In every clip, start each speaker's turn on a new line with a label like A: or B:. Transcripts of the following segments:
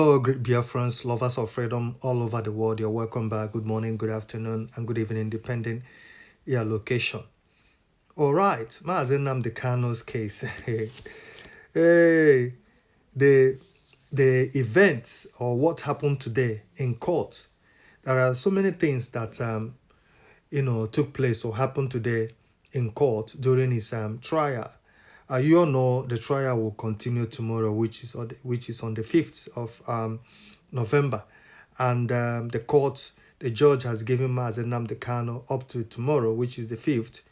A: Hello, great Biafrans, lovers of freedom all over the world. You're welcome back. Good morning, good afternoon, and good evening, depending your location. All right, Mazen Nnamdi Kanu's case. Hey, the events or what happened today in court. There are so many things that took place or happened today in court during his trial. You all know the trial will continue tomorrow, which is on the 5th of November, and the judge has given Mazen Nnamdi Kanu up to tomorrow, which is the 5th,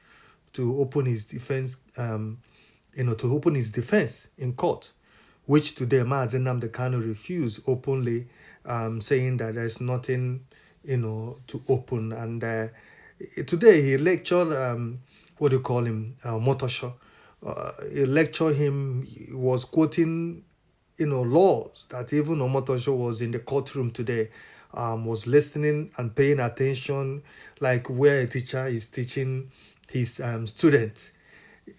A: to open his defense. To open his defense in court, which today Mazen Nnamdi Kanu refused openly, saying that there's nothing, to open. And today he lectured, what do you call him, Omotosho. He lectured him. He was quoting, laws that even Omotosho was in the courtroom today, was listening and paying attention, like where a teacher is teaching his students.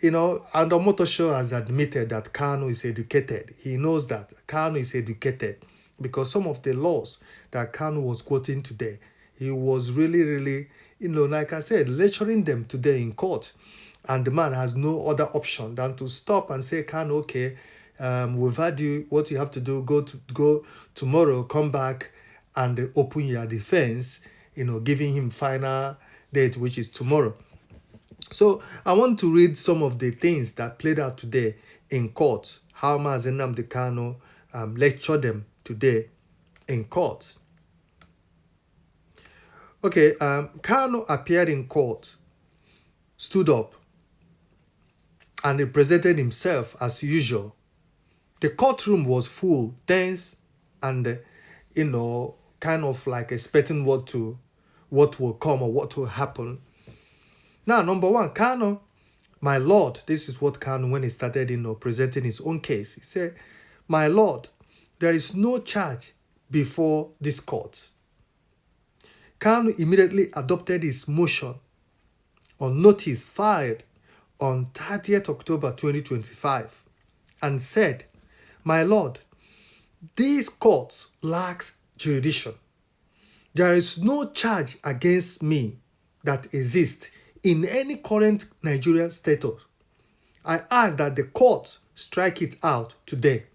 A: And Omotosho has admitted that Kanu is educated. He knows that Kanu is educated because some of the laws that Kanu was quoting today, he was really, really, like I said, lecturing them today in court. And the man has no other option than to stop and say, Kanu, okay, we've had you, what you have to do, go tomorrow, come back and open your defense, giving him final date, which is tomorrow. So I want to read some of the things that played out today in court, how Mazen Nnamdi Kanu lectured them today in court. Okay, Kanu appeared in court, stood up, and he presented himself as usual. The courtroom was full, tense, and, kind of like expecting what will come or what will happen. Now, number one, Kanu, my lord, this is what Kanu, when he started, presenting his own case, he said, my lord, there is no charge before this court. Kanu immediately adopted his motion on notice filed on 30th October 2025 and said, my lord, this court lacks jurisdiction. There is no charge against me that exists in any current Nigerian status. I ask that the court strike it out today.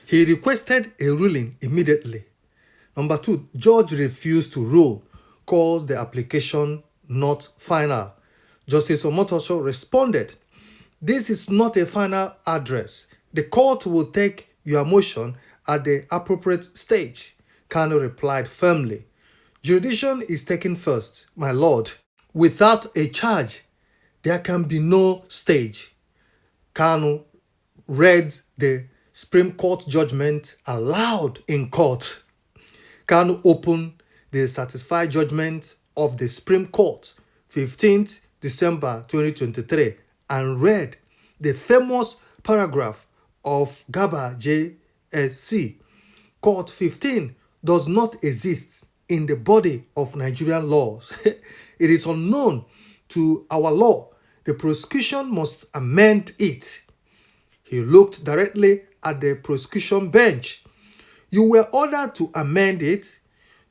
A: He requested a ruling immediately. Number two, judge refused to rule, called the application not final. Justice Omotosho responded, this is not a final address. The court will take your motion at the appropriate stage. Kanu replied firmly, jurisdiction is taken first, my lord. Without a charge, there can be no stage. Kanu read the Supreme Court judgment aloud in court. Kanu opened the certified judgment of the Supreme Court, 15th December 2023, and read the famous paragraph of Gaba JSC. Court 15 does not exist in the body of Nigerian laws. It is unknown to our law. The prosecution must amend it. He looked directly at the prosecution bench. You were ordered to amend it.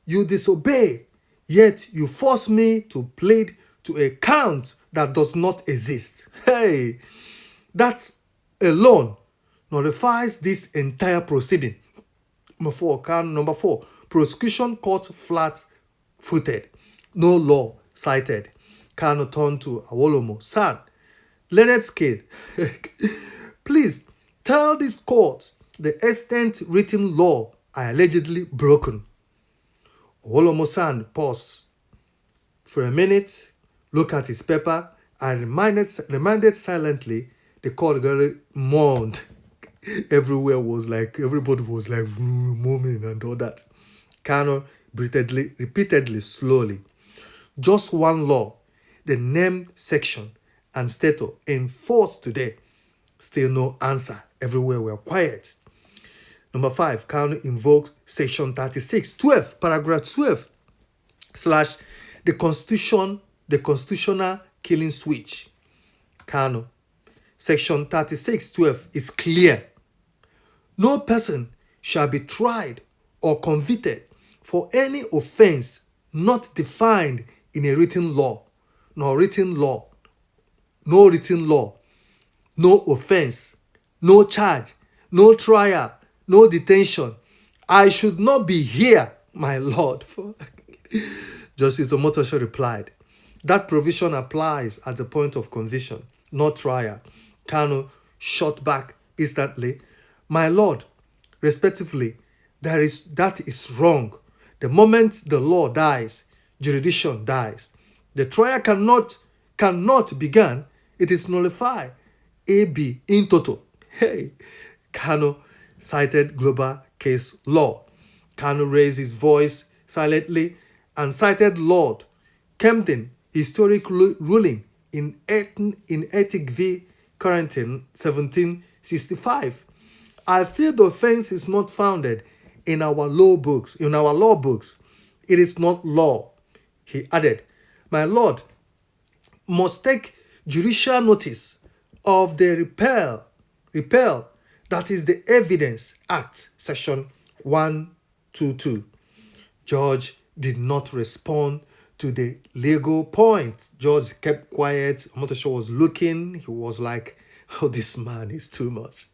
A: You disobey, yet you force me to plead to a count that does not exist. Hey, that alone nullifies this entire proceeding. Number four, prosecution caught flat-footed. No law cited. Kanu turned to Awolomo. Son, learned scale. Please tell this court the extant written law I allegedly broken. Awolomo-san paused for a minute, looked at his paper, and reminded silently. The court girl mourned. Everybody was like mourning and all that. Kanu repeatedly, slowly. Just one law, the named section and status enforced today. Still no answer. Everywhere were quiet. Number five, Kanu invoked section 36, paragraph 12, / the constitutional killing switch. Kanu, section 36, is clear. No person shall be tried or convicted for any offense not defined in a written law, no written law, no written law, no offense, no charge, no trial, no detention. I should not be here, my lord. Justice Omotosho replied, that provision applies at the point of conviction, not trial. Kano shot back instantly, my lord, respectively, that is wrong. The moment the law dies, jurisdiction dies. The trial cannot begin. It is nullified. AB in toto. Hey, Kano cited global case law. Kano raised his voice silently and cited Lord Camden historic ruling in Ethic v. Carrington 1765. I feel the offense is not founded in our law books. It is not law. He added, my lord must take judicial notice of the repeal, that is the Evidence Act, section 122. George did not respond to the legal point. George kept quiet. Omotosho was looking. He was like, oh, this man is too much.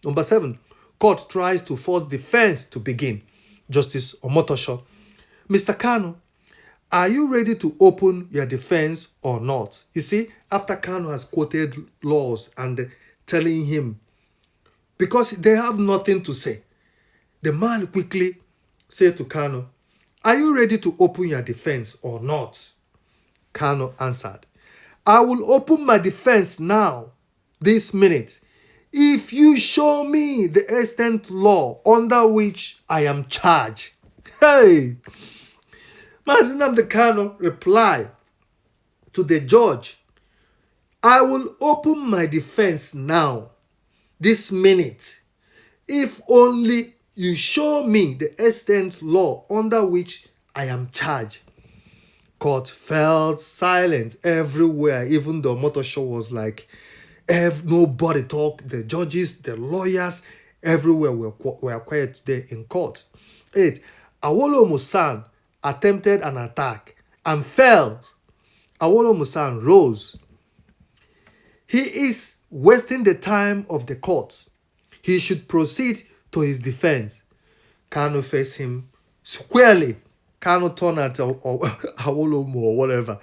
A: Number 7, court tries to force defense to begin. Justice Omotosho, Mr. Kano, are you ready to open your defense or not? You see, after Kano has quoted laws and telling him, because they have nothing to say, the man quickly said to Kano, are you ready to open your defense or not? Kano answered, I will open my defense now, this minute, if you show me the extant law under which I am charged. Hey! Mazinam Kano replied to the judge, I will open my defense now, this minute, if only you show me the extant law under which I am charged. Court fell silent everywhere, even though Omotosho was like, nobody talked. The judges, the lawyers, everywhere were quiet today in court. 8. Awolowo-san attempted an attack and fell. Awolowo-san rose. He is wasting the time of the court. He should proceed to his defense. Kano faced him squarely. Kano turned at Awolowo or whatever.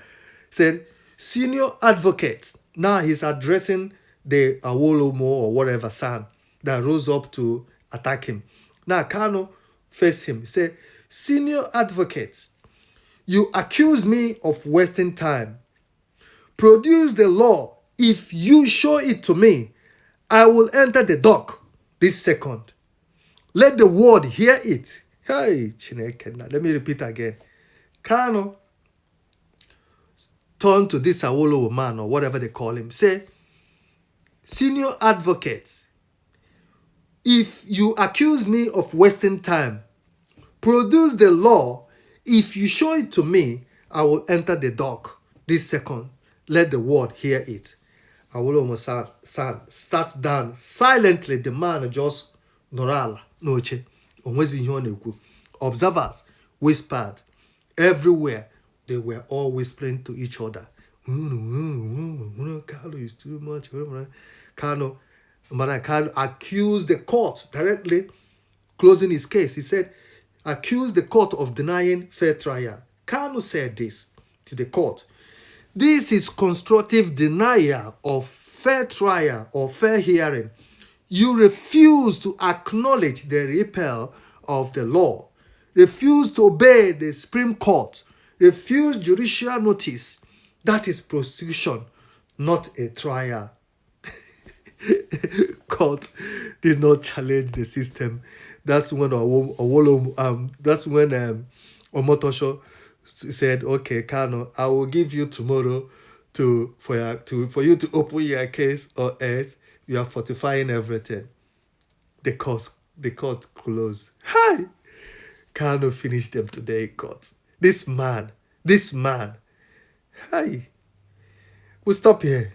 A: Said, senior advocate. Now he's addressing the Awolowo or whatever son that rose up to attack him. Now Kano faced him. He said, senior advocate, you accuse me of wasting time. Produce the law. If you show it to me, I will enter the dock this second. Let the world hear it. Hey, Chineke, let me repeat again. Kano turned to this Awolowo man or whatever they call him. Say, senior advocate, if you accuse me of wasting time, produce the law. If you show it to me, I will enter the dock this second. Let the world hear it. Awolowo san sat down silently. The man just norala noche. Observers whispered everywhere. They were all whispering to each other. Kano is too much. Kano accused the court directly, closing his case. He said, accused the court of denying fair trial. Kano said this to the court. This is constructive denial of fair trial or fair hearing. You refuse to acknowledge the repeal of the law, refuse to obey the Supreme Court, refuse judicial notice. That is prosecution, not a trial. Court did not challenge the system. That's when Omotosho said, okay, Kano, I will give you tomorrow for you to open your case, or else you are fortifying everything. The court closed. Hi! Kano finished them today in court. This man. Hi. We'll stop here.